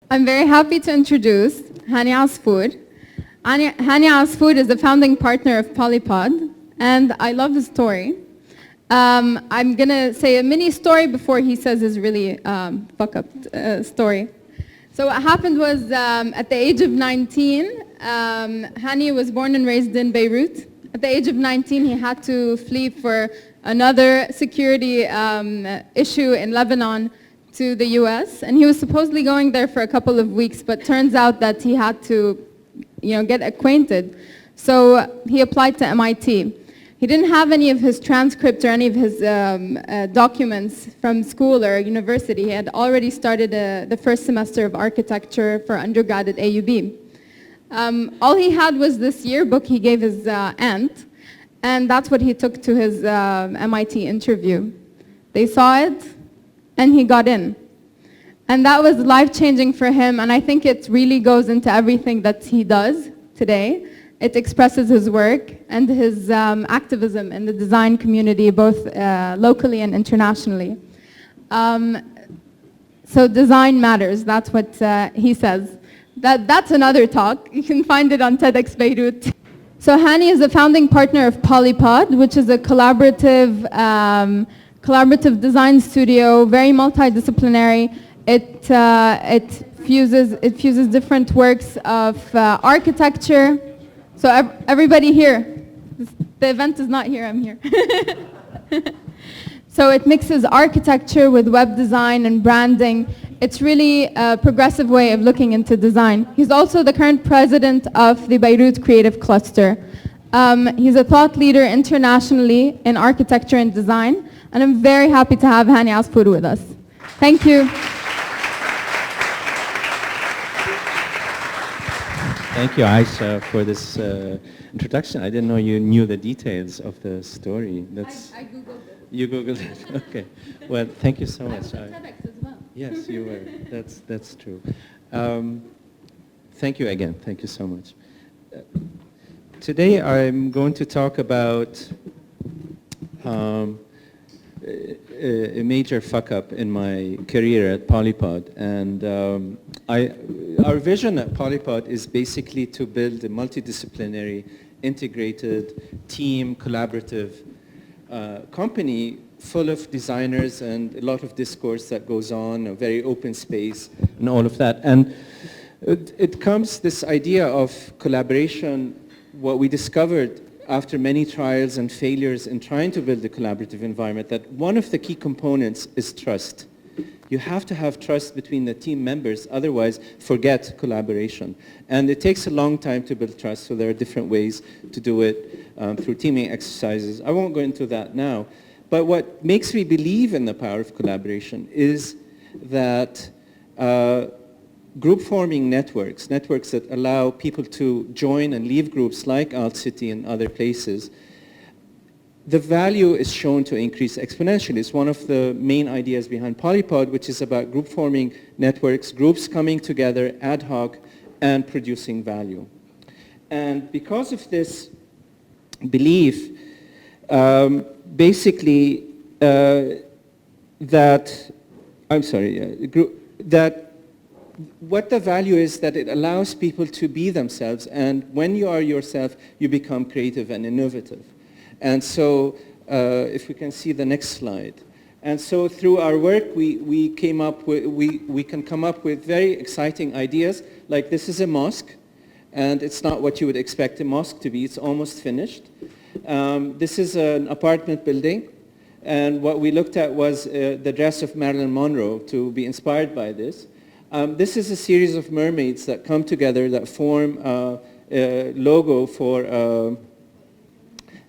I'm very happy to introduce Hani Asfour. Hani Asfour is the founding partner of Polypod, and I love his story. I'm going to say a mini story before he says his really fuck-up story. So what happened was at the age of 19, Hani was born and raised in Beirut. At the age of 19, he had to flee for another security issue in Lebanon to the US, and he was supposedly going there for a couple of weeks, but turns out that he had to, get acquainted. So he applied to MIT. He didn't have any of his transcript or any of his documents from school or university. He had already started the first semester of architecture for undergrad at AUB. All he had was this yearbook he gave his aunt, and that's what he took to his MIT interview. They saw it, and he got in. And that was life-changing for him, and I think it really goes into everything that he does today. It expresses his work and his activism in the design community, both locally and internationally. So design matters, that's what he says. That's another talk. You can find it on TEDx Beirut. So Hani is a founding partner of Polypod, which is a collaborative design studio, very multidisciplinary. It fuses different works of architecture. So everybody here, the event is not here, I'm here. So it mixes architecture with web design and branding. It's really a progressive way of looking into design. He's also the current president of the Beirut Creative Cluster. He's a thought leader internationally in architecture and design, and I'm very happy to have Hani Asfour with us. Thank you. Thank you, Aisha, for this introduction. I didn't know you knew the details of the story. I Googled it. You Googled it? Okay. Well, thank you so much. I was at TEDx as well. Yes, you were. That's true. Thank you again. Thank you so much. Today I'm going to talk about a major fuck-up in my career at Polypod. And our vision at Polypod is basically to build a multidisciplinary, integrated, team, collaborative company full of designers and a lot of discourse that goes on, a very open space and all of that. And it comes this idea of collaboration, what we discovered after many trials and failures in trying to build a collaborative environment, that one of the key components is trust. You have to have trust between the team members, otherwise forget collaboration. And it takes a long time to build trust, so there are different ways to do it through teaming exercises. I won't go into that now. But what makes me believe in the power of collaboration is that group forming networks that allow people to join and leave groups like AltCity and other places, the value is shown to increase exponentially. It's one of the main ideas behind Polypod, which is about group forming networks, groups coming together ad hoc and producing value. And because of this belief, basically that what the value is that it allows people to be themselves, and when you are yourself, you become creative and innovative. And so, if we can see the next slide. And so through our work, we can come up with very exciting ideas, like this is a mosque, and it's not what you would expect a mosque to be. It's almost finished. This is an apartment building, and what we looked at was the dress of Marilyn Monroe to be inspired by this. This is a series of mermaids that come together that form a logo for,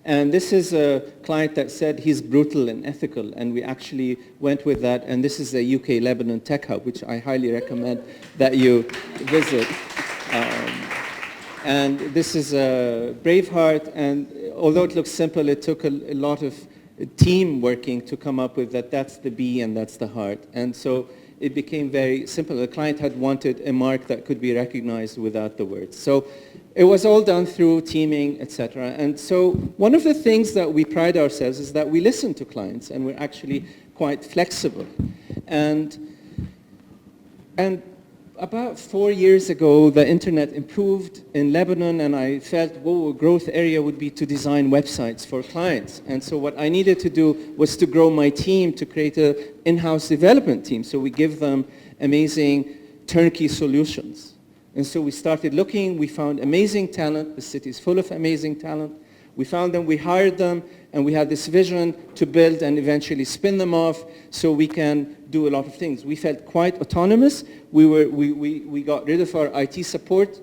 and this is a client that said he's brutal and ethical, and we actually went with that, and this is the UK Lebanon Tech Hub, which I highly recommend that you visit. And this is Braveheart, and although it looks simple, it took a lot of team working to come up with that. That's the B and that's the heart. And so it became very simple. The client had wanted a mark that could be recognized without the words. So it was all done through teaming, etc. And so one of the things that we pride ourselves is that we listen to clients, and we're actually quite flexible. And about 4 years ago, the internet improved in Lebanon, and I felt, whoa, a growth area would be to design websites for clients. And so what I needed to do was to grow my team, to create an in-house development team. So we give them amazing turnkey solutions. And so we started looking, we found amazing talent. The city is full of amazing talent. We found them, we hired them, and we had this vision to build and eventually spin them off so we can do a lot of things. We felt quite autonomous. We got rid of our IT support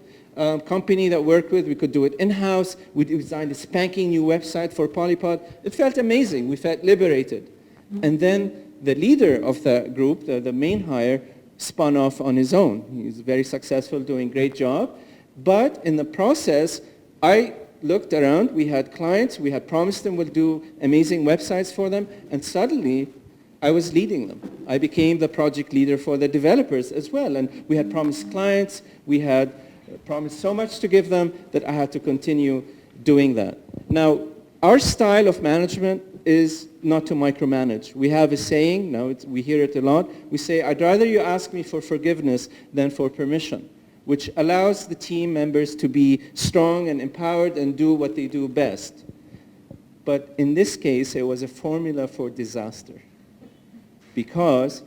company that worked with. We could do it in-house. We designed a spanking new website for Polypod. It felt amazing. We felt liberated. And then the leader of the group, the main hire, spun off on his own. He's very successful, doing a great job. But in the process, I looked around, we had clients, we had promised them we'll do amazing websites for them, and suddenly I was leading them. I became the project leader for the developers as well, and we had promised clients, we had promised so much to give them that I had to continue doing that. Now, our style of management is not to micromanage. We have a saying, now we hear it a lot, we say, I'd rather you ask me for forgiveness than for permission, which allows the team members to be strong and empowered and do what they do best. But in this case, it was a formula for disaster because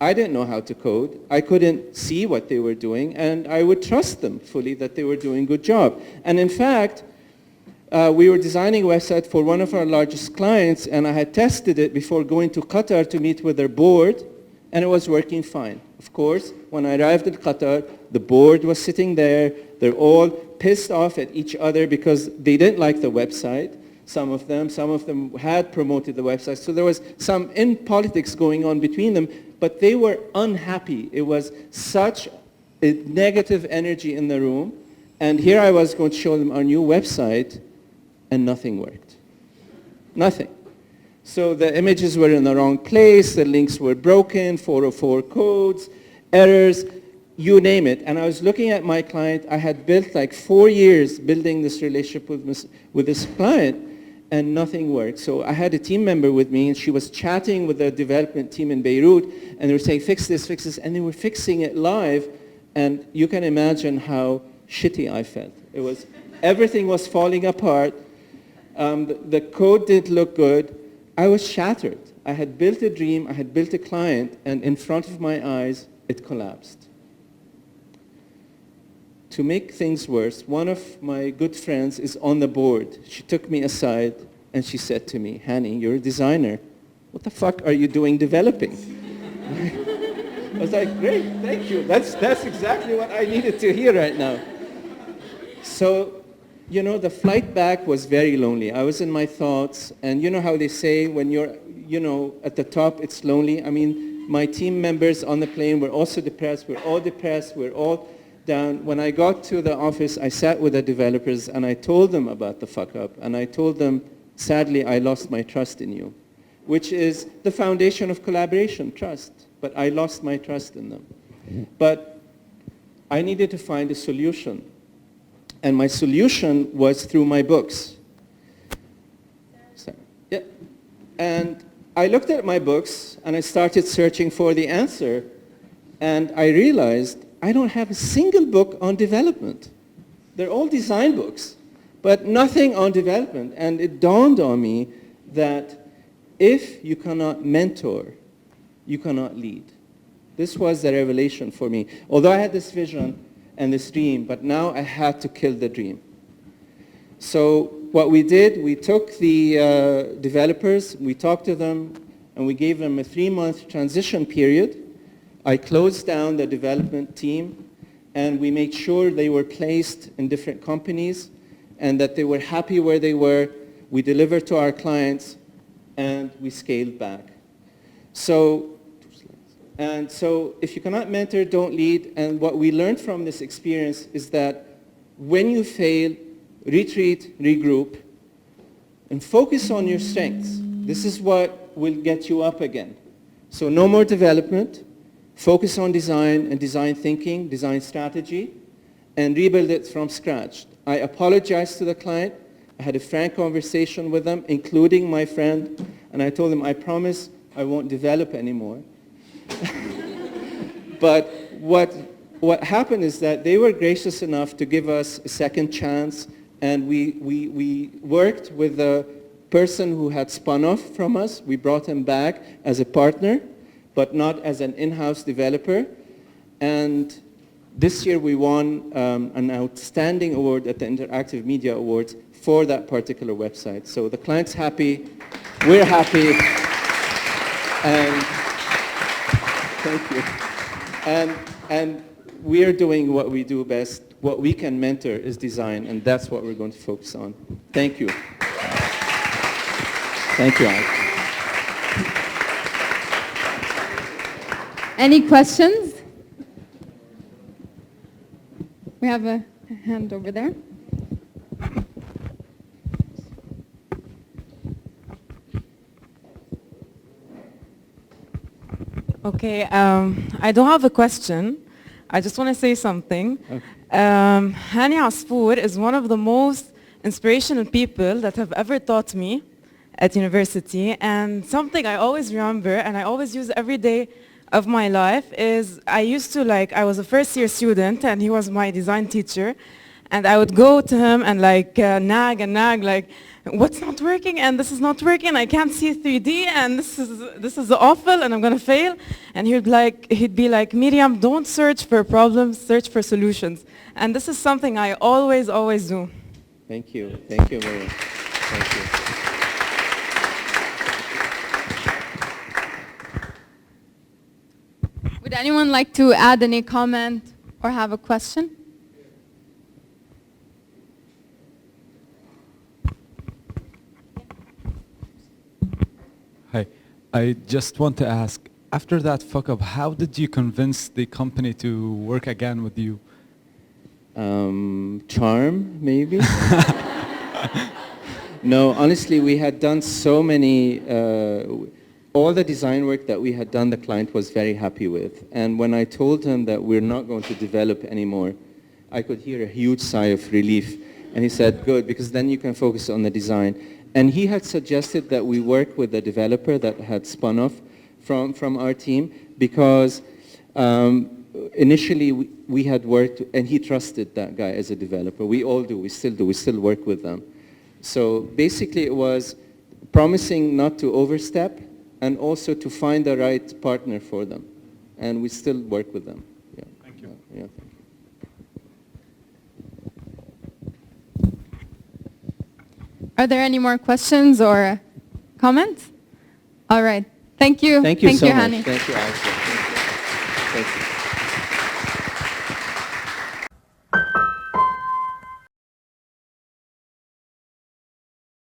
I didn't know how to code. I couldn't see what they were doing, and I would trust them fully that they were doing a good job. And in fact, we were designing a website for one of our largest clients, and I had tested it before going to Qatar to meet with their board, and it was working fine. Of course, when I arrived in Qatar, the board was sitting there. They're all pissed off at each other because they didn't like the website, some of them had promoted the website. So there was some in politics going on between them, but they were unhappy. It was such a negative energy in the room. And here I was going to show them our new website, and nothing worked. Nothing. So the images were in the wrong place, the links were broken, 404 codes, errors, you name it. And I was looking at my client. I had built like 4 years building this relationship with this client, and nothing worked. So I had a team member with me, and she was chatting with the development team in Beirut, and they were saying, fix this, and they were fixing it live, and you can imagine how shitty I felt. It was, everything was falling apart. The code didn't look good. I was shattered. I had built a dream, I had built a client, and in front of my eyes, it collapsed. To make things worse, one of my good friends is on the board. She took me aside, and she said to me, Hani, you're a designer. What the fuck are you doing developing? I was like, great, thank you. That's exactly what I needed to hear right now. So, you know, the flight back was very lonely. I was in my thoughts, and you know how they say when you're, you know, at the top, it's lonely. I mean, my team members on the plane were also depressed. We're all depressed. We're all down. When I got to the office, I sat with the developers, and I told them about the FuckUp, and I told them, sadly, I lost my trust in you, which is the foundation of collaboration, trust. But I lost my trust in them. But I needed to find a solution. And my solution was through my books. So, yeah. And I looked at my books, and I started searching for the answer. And I realized I don't have a single book on development. They're all design books, but nothing on development. And it dawned on me that if you cannot mentor, you cannot lead. This was the revelation for me. Although I had this vision and this dream, but now I had to kill the dream. So what we did, we took the developers, we talked to them, and we gave them a 3-month transition period. I closed down the development team, and we made sure they were placed in different companies and that they were happy where they were. We delivered to our clients, and we scaled back. So if you cannot mentor, don't lead. And what we learned from this experience is that when you fail, retreat, regroup, and focus on your strengths. This is what will get you up again. So no more development. Focus on design and design thinking, design strategy, and rebuild it from scratch. I apologized to the client. I had a frank conversation with them, including my friend, and I told them, I promise I won't develop anymore. But what what happened is that they were gracious enough to give us a second chance, and we worked with the person who had spun off from us. We brought him back as a partner, but not as an in-house developer. And this year we won an outstanding award at the Interactive Media Awards for that particular website. So the client's happy, we're happy, and thank you. And we're doing what we do best. What we can mentor is design, and that's what we're going to focus on. Thank you. Thank you, Alex. Any questions? We have a hand over there. Okay, I don't have a question. I just want to say something. Okay. Hani Asfour is one of the most inspirational people that have ever taught me at university, and something I always remember and I always use every day of my life is I was a first year student and he was my design teacher, and I would go to him and nag like, what's not working, and this is not working, I can't see 3D, and this is awful and I'm gonna fail. And he'd be like, Miriam, don't search for problems, search for solutions. And this is something I always do. Thank you, Miriam. Thank you. Would anyone like to add any comment or have a question? Hi, I just want to ask, after that FuckUp, how did you convince the company to work again with you? Charm, maybe? No, honestly, we had done so many, all the design work that we had done, the client was very happy with. And when I told him that we're not going to develop anymore, I could hear a huge sigh of relief. And he said, good, because then you can focus on the design. And he had suggested that we work with a developer that had spun off from our team, because initially we had worked, and he trusted that guy as a developer. We all do, we still work with them. So basically it was promising not to overstep and also to find the right partner for them. And we still work with them. Yeah. Thank you. Yeah, thank you. Are there any more questions or comments? All right. Thank you. Thank you so much. Hani. Thank you, Aisha. Thank you. Thank you.